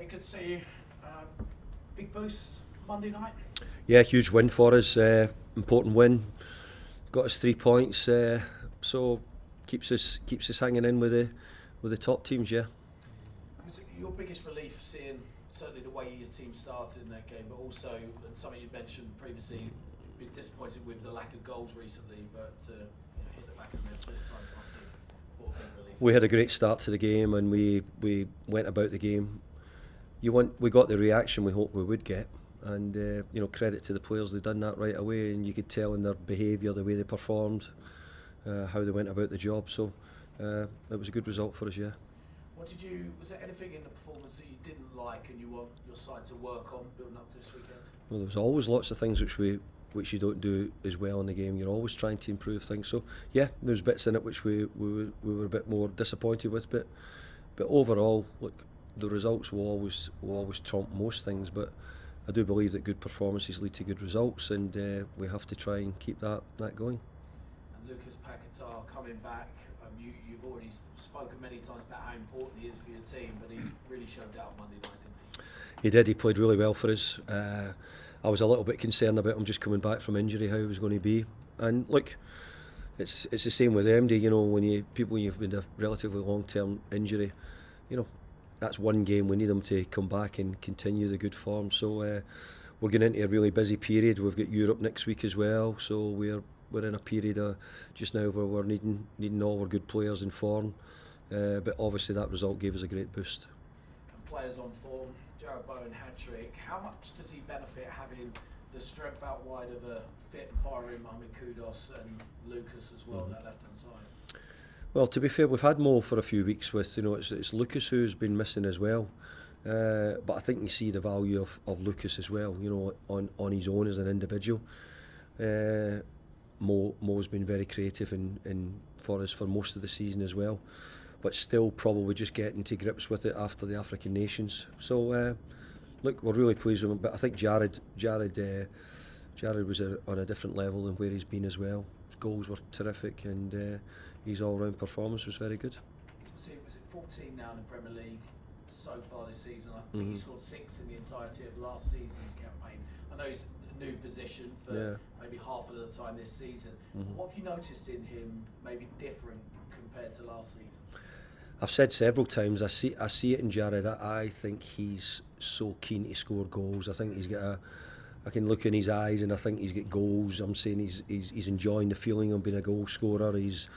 good to see you. Big boost Monday night. Yeah, huge win for us. Important win. Got us 3 points. So keeps us hanging in with the top teams. Yeah. Was it your biggest relief seeing certainly the way your team started in that game, but also, and something you mentioned previously, been disappointed with the lack of goals recently, but hit the back of the net 4 times must have brought a big relief. We had a great start to the game, and we went about the game. We got the reaction we hoped we would get, and credit to the players, they've done that right away, and you could tell in their behaviour, the way they performed, how they went about the job. So it was a good result for us. Yeah. Was there anything in the performance that you didn't like and you want your side to work on building up to this weekend? Well, there's always lots of things which you don't do as well in the game. You're always trying to improve things. So yeah, there's bits in it which we were a bit more disappointed with, but overall, look, the results will always trump most things. But I do believe that good performances lead to good results, and we have to try and keep that going. And Lucas Paquetá coming back. You've already spoken many times about how important he is for your team, but he really showed out Monday night, didn't he? He did. He played really well for us. I was a little bit concerned about him just coming back from injury, how he was going to be. And look, it's the same with MD. When you've been a relatively long-term injury, that's one game. We need them to come back and continue the good form. So we're getting into a really busy period. We've got Europe next week as well. So we're in a period just now where we're needing all our good players in form. But obviously that result gave us a great boost. And players on form, Jarrod Bowen hat-trick. How much does he benefit having the strength out wide of a fit and firing Mohammed Kudus and Lucas as well on that left-hand side? Well, to be fair, we've had Mo for a few weeks with, it's Lucas who's been missing as well. But I think you see the value of Lucas as well, on his own as an individual. Mo's been very creative in for us for most of the season as well, but still probably just getting to grips with it after the African Nations. So look, we're really pleased with him, but I think Jarrod was on a different level than where he's been as well. His goals were terrific, and his all-round performance was very good. Was it 14 now in the Premier League so far this season? I think he scored 6 in the entirety of last season's campaign. I know he's a new position for maybe half of the time this season. What have you noticed in him maybe different compared to last season? I've said several times, I see it in Jarrod. I think he's so keen to score goals. I think he's got I can look in his eyes and I think he's got goals. I'm saying he's enjoying the feeling of being a goal scorer. He's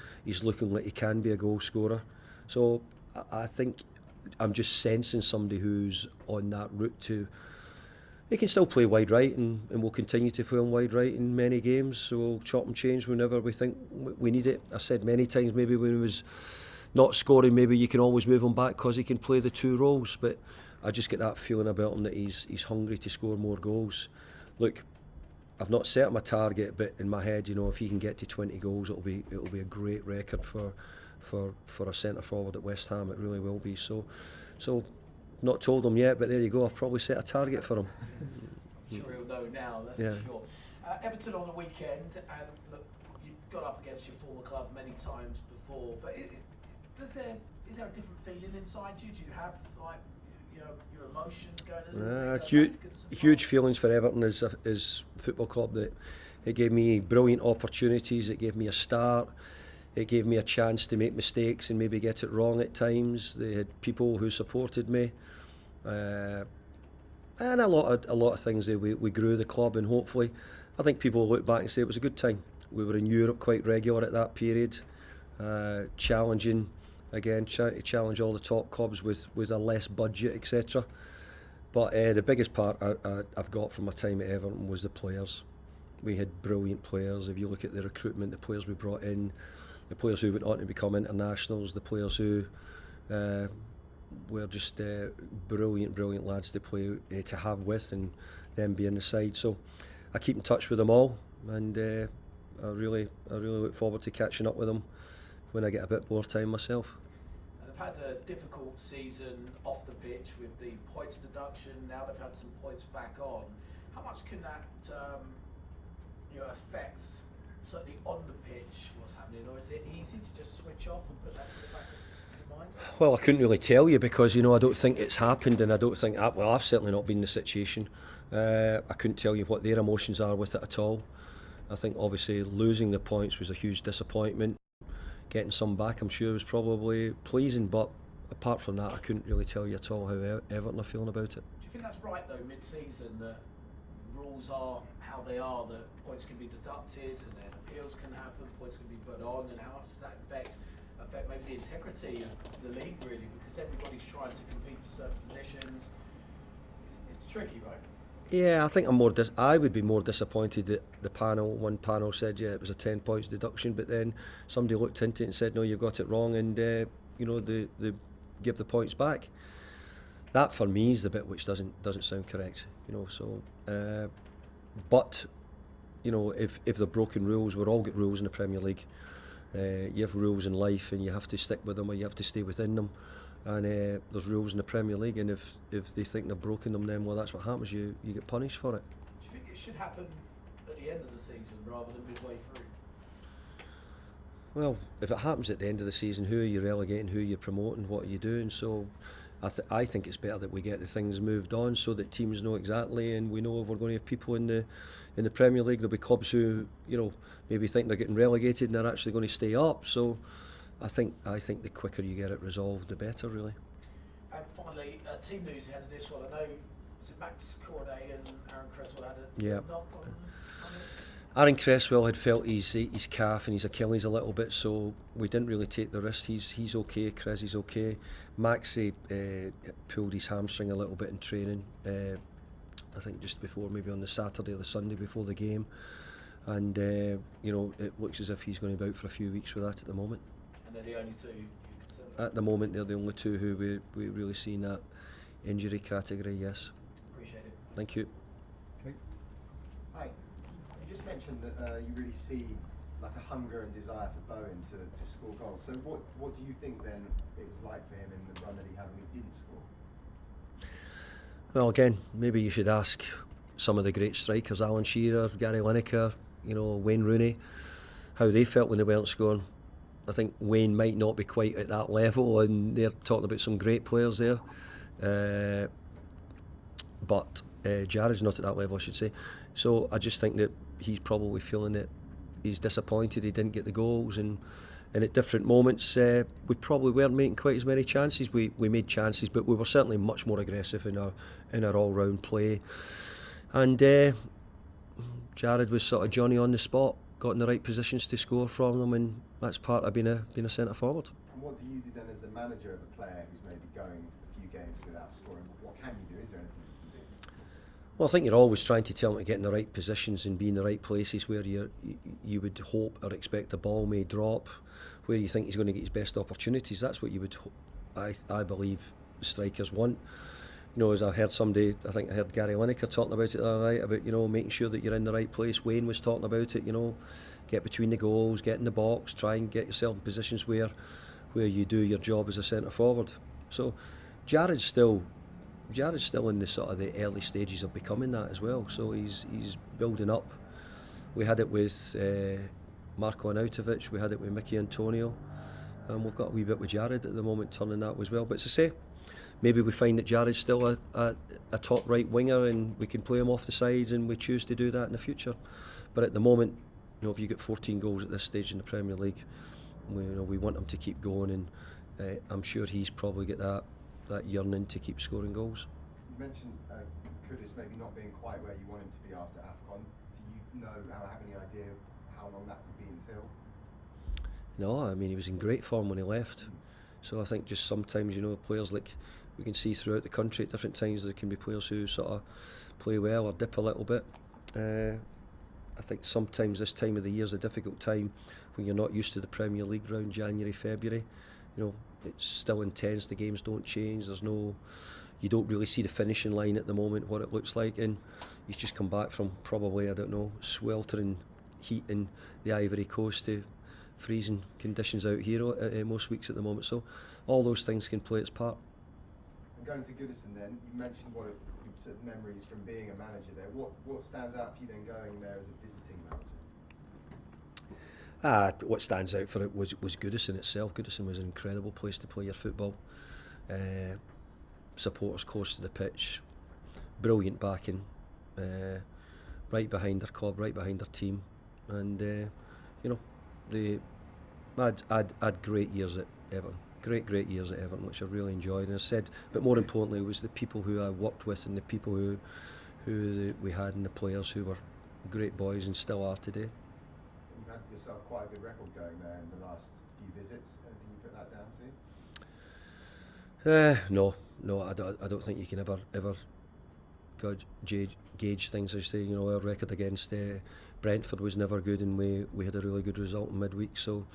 looking like he can be a goal scorer. So I think I'm just sensing somebody who's on that route to. He can still play wide right, and will continue to play on wide right in many games. So we'll chop and change whenever we think we need it. I said many times, maybe when he was not scoring, maybe you can always move him back because he can play the 2 roles. But I just get that feeling about him that he's hungry to score more goals. Look, I've not set him a target, but in my head, if he can get to 20 goals, it'll be a great record for a centre forward at West Ham. It really will be. So not told him yet, but there you go. I've probably set a target for him. I'm sure he'll know now. That's for sure. Everton on the weekend, and look, you've got up against your former club many times before, but is there a different feeling inside you? Do you have your emotions going? Huge feelings for Everton as a football club. That it gave me brilliant opportunities. It gave me a start. It gave me a chance to make mistakes and maybe get it wrong at times. They had people who supported me, and a lot of things. We grew the club, and hopefully, I think people will look back and say it was a good time. We were in Europe quite regular at that period, challenging again, trying to challenge all the top clubs with a less budget, etc. But the biggest part I've got from my time at Everton was the players. We had brilliant players. If you look at the recruitment, the players we brought in, the players who went on to become internationals, the players who were just brilliant lads to play to have with, and them being the side. So I keep in touch with them all, and I really look forward to catching up with them when I get a bit more time myself. And they've had a difficult season off the pitch with the points deduction. Now they've had some points back on. How much can that affect, certainly on the pitch, what's happening, or is it easy to just switch off and put that to the back of the mind? Well, I couldn't really tell you because, I don't think it's happened, and I don't think, I've certainly not been in the situation. I couldn't tell you what their emotions are with it at all. I think obviously losing the points was a huge disappointment. Getting some back, I'm sure, was probably pleasing, but apart from that, I couldn't really tell you at all how Everton are feeling about it. Do you think that's right, though, mid-season, that rules are how they are, that points can be deducted and then appeals can happen, points can be put on, and how does that affect maybe the integrity of the league, really, because everybody's trying to compete for certain positions? It's tricky, right? Yeah, I think I would be more disappointed that one panel said, yeah, it was a 10 points deduction, but then somebody looked into it and said, no, you've got it wrong, and they give the points back. That for me is the bit which doesn't sound correct, but if they're broken rules, we've all got rules in the Premier League. You have rules in life and you have to stick with them, or you have to stay within them. And there's rules in the Premier League, and if they think they've broken them, then that's what happens. You get punished for it. Do you think it should happen at the end of the season rather than midway through? Well, if it happens at the end of the season, who are you relegating? Who are you promoting? What are you doing? So I think it's better that we get the things moved on so that teams know exactly, and we know if we're going to have people in the Premier League. There'll be clubs who maybe think they're getting relegated and they're actually going to stay up. So I think the quicker you get it resolved, the better, really. And finally, team news ahead of this one. I know, was it Max Corday and Aaron Cresswell had a knock on it? Aaron Cresswell had felt his calf and his Achilles a little bit, so we didn't really take the risk. He's okay, Cressy okay. Maxie pulled his hamstring a little bit in training, I think just before, maybe on the Saturday or the Sunday before the game. And, it looks as if he's going to be out for a few weeks with that at the moment. And they're the only two you consider? At the moment, they're the only two who we really see in that injury category, yes. Appreciate it. Thank you. Okay. Hi. You just mentioned that you really see like a hunger and desire for Bowen to score goals. So what do you think then it was like for him in the run that he had when he didn't score? Well, again, maybe you should ask some of the great strikers, Alan Shearer, Gary Lineker, Wayne Rooney, how they felt when they weren't scoring. I think Wayne might not be quite at that level, and they're talking about some great players there. But Jarrod's not at that level, I should say. So I just think that he's probably feeling that he's disappointed he didn't get the goals, and at different moments we probably weren't making quite as many chances. We made chances, but we were certainly much more aggressive in our all-round play. And Jarrod was sort of Johnny on the spot, got in the right positions to score from them, and that's part of being a centre forward. And what do you do then as the manager of a player who's maybe going a few games without scoring? What can you do? Is there anything you can do? Well, I think you're always trying to tell them to get in the right positions and be in the right places where you would hope or expect the ball may drop, where you think he's going to get his best opportunities. That's what you would I believe strikers want. As I heard somebody, I think I heard Gary Lineker talking about it the other night, about making sure that you're in the right place. Wayne was talking about it, get between the goals, get in the box, try and get yourself in positions where you do your job as a centre forward. So Jarrod's still in the sort of the early stages of becoming that as well. So he's building up. We had it with Marko Arnautovic, we had it with Mickey Antonio, and we've got a wee bit with Jarrod at the moment turning that as well. But as I say, maybe we find that Jarrod's still a top right winger and we can play him off the sides, and we choose to do that in the future. But at the moment, if you get 14 goals at this stage in the Premier League, we want him to keep going, and I'm sure he's probably got that yearning to keep scoring goals. You mentioned Kudus maybe not being quite where you want him to be after AFCON. Do you have any idea how long that could be until? No, I mean, he was in great form when he left. So I think just sometimes, players like we can see throughout the country at different times, there can be players who sort of play well or dip a little bit. I think sometimes this time of the year is a difficult time when you're not used to the Premier League round January, February. It's still intense, the games don't change, you don't really see the finishing line at the moment, what it looks like, and he's just come back from probably, sweltering heat in the Ivory Coast to freezing conditions out here most weeks at the moment. So all those things can play its part. And going to Goodison then, you mentioned what sort of memories from being a manager there. What stands out for you then going there as a visiting manager? What stands out for it was Goodison itself. Goodison was an incredible place to play your football. Supporters close to the pitch, brilliant backing, right behind their club, right behind their team, and they had great years at Everton. Great years at Everton, which I really enjoyed. And I said, but more importantly, it was the people who I worked with and the people who we had and the players who were great boys and still are today. You've had yourself quite a good record going there in the last few visits. Anything you put that down to? No, I don't think you can ever gauge things. As you say, our record against Brentford was never good, and we had a really good result in midweek. So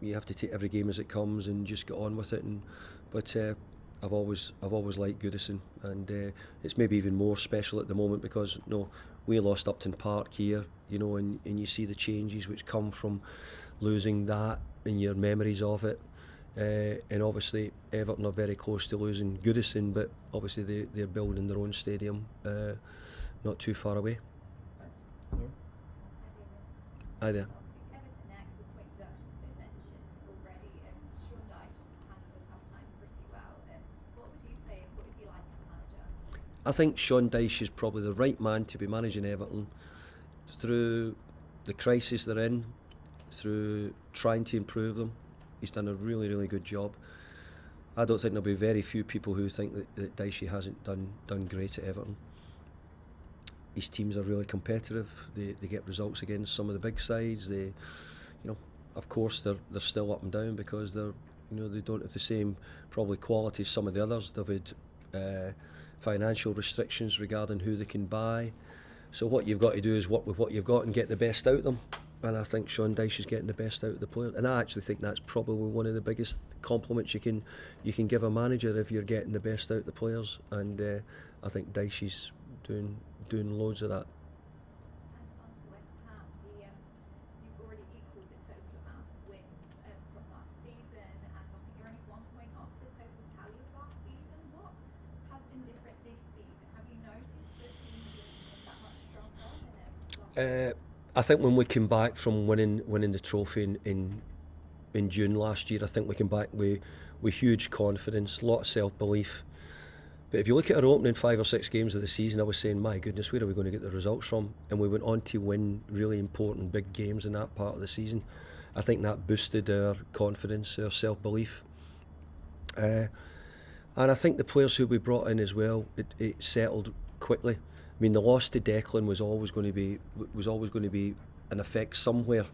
you have to take every game as it comes and just get on with it. But I've always liked Goodison, and it's maybe even more special at the moment because we lost Upton Park here, and you see the changes which come from losing that and your memories of it. And obviously Everton are very close to losing Goodison, but obviously they're building their own stadium not too far away. Thanks. Hi there. Everton next, the point deduction's been mentioned already, and Sean Dyche just had a tough time pretty well. What would you say, what is he like as a manager? I think Sean Dyche is probably the right man to be managing Everton through the crisis they're in, through trying to improve them. He's done a really, really good job. I don't think there'll be very few people who think that Dyche hasn't done great at Everton. His teams are really competitive. They get results against some of the big sides. They, of course they're still up and down because they don't have the same probably quality as some of the others. They've had financial restrictions regarding who they can buy. So what you've got to do is work with what you've got and get the best out of them. And I think Sean Dyche is getting the best out of the players. And I actually think that's probably one of the biggest compliments you can give a manager if you're getting the best out of the players. And I think Dyche is doing loads of that. And on to West Ham, you've already equalled the total amount of wins from last season, and I think you're only 1 point off the total tally of last season. What has been different this season? Have you noticed the team being that much stronger than I think when we came back from winning the trophy in June last year, I think we came back with huge confidence, a lot of self-belief. But if you look at our opening 5 or 6 games of the season, I was saying, my goodness, where are we going to get the results from? And we went on to win really important big games in that part of the season. I think that boosted our confidence, our self-belief. And I think the players who we brought in as well, it settled quickly. I mean, the loss to Declan was always going to be an effect somewhere.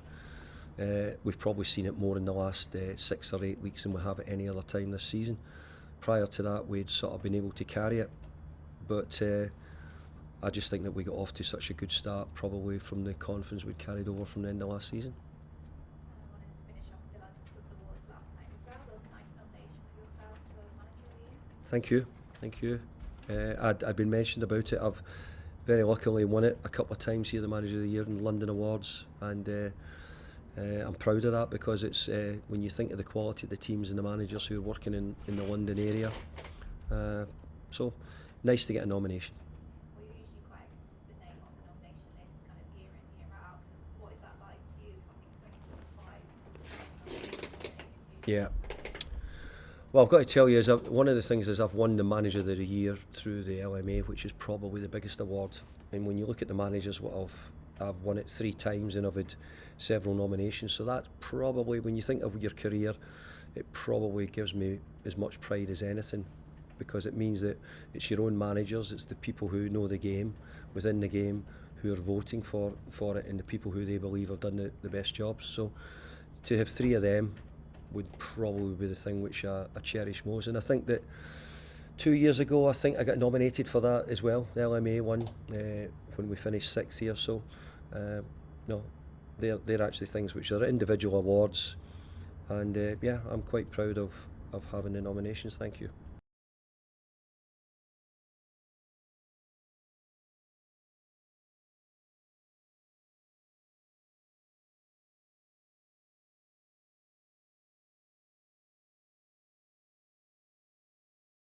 We've probably seen it more in the last 6 or 8 weeks than we have at any other time this season. Prior to that, we'd sort of been able to carry it, but I just think that we got off to such a good start, probably from the confidence we'd carried over from the end of last season. I wanted to finish off the awards last night as well. There was a nice nomination for yourself for Managerial. Thank you. I'd been mentioned about it. I've very luckily won it a couple of times here, the Manager of the Year in London Awards, and I'm proud of that because it's when you think of the quality of the teams and the managers who are working in the London area. So nice to get a nomination. Well, you're usually quite a consistent name on the nomination list, kind of year in, year out. What is that like to you? I think it's only sort of 5 nominations. Yeah. Well, I've got to tell you, one of the things is I've won the Manager of the Year through the LMA, which is probably the biggest award. And when you look at the managers, I've won it 3 times and I've had several nominations. So that's probably, when you think of your career, it probably gives me as much pride as anything, because it means that it's your own managers, it's the people who know the game, within the game, who are voting for it, and the people who they believe have done the best jobs. So to have 3 of them would probably be the thing which I cherish most. And I think that 2 years ago, I think I got nominated for that as well, the LMA one, when we finished 6th here. So no, they're actually things which are individual awards, and yeah, I'm quite proud of having the nominations. Thank you.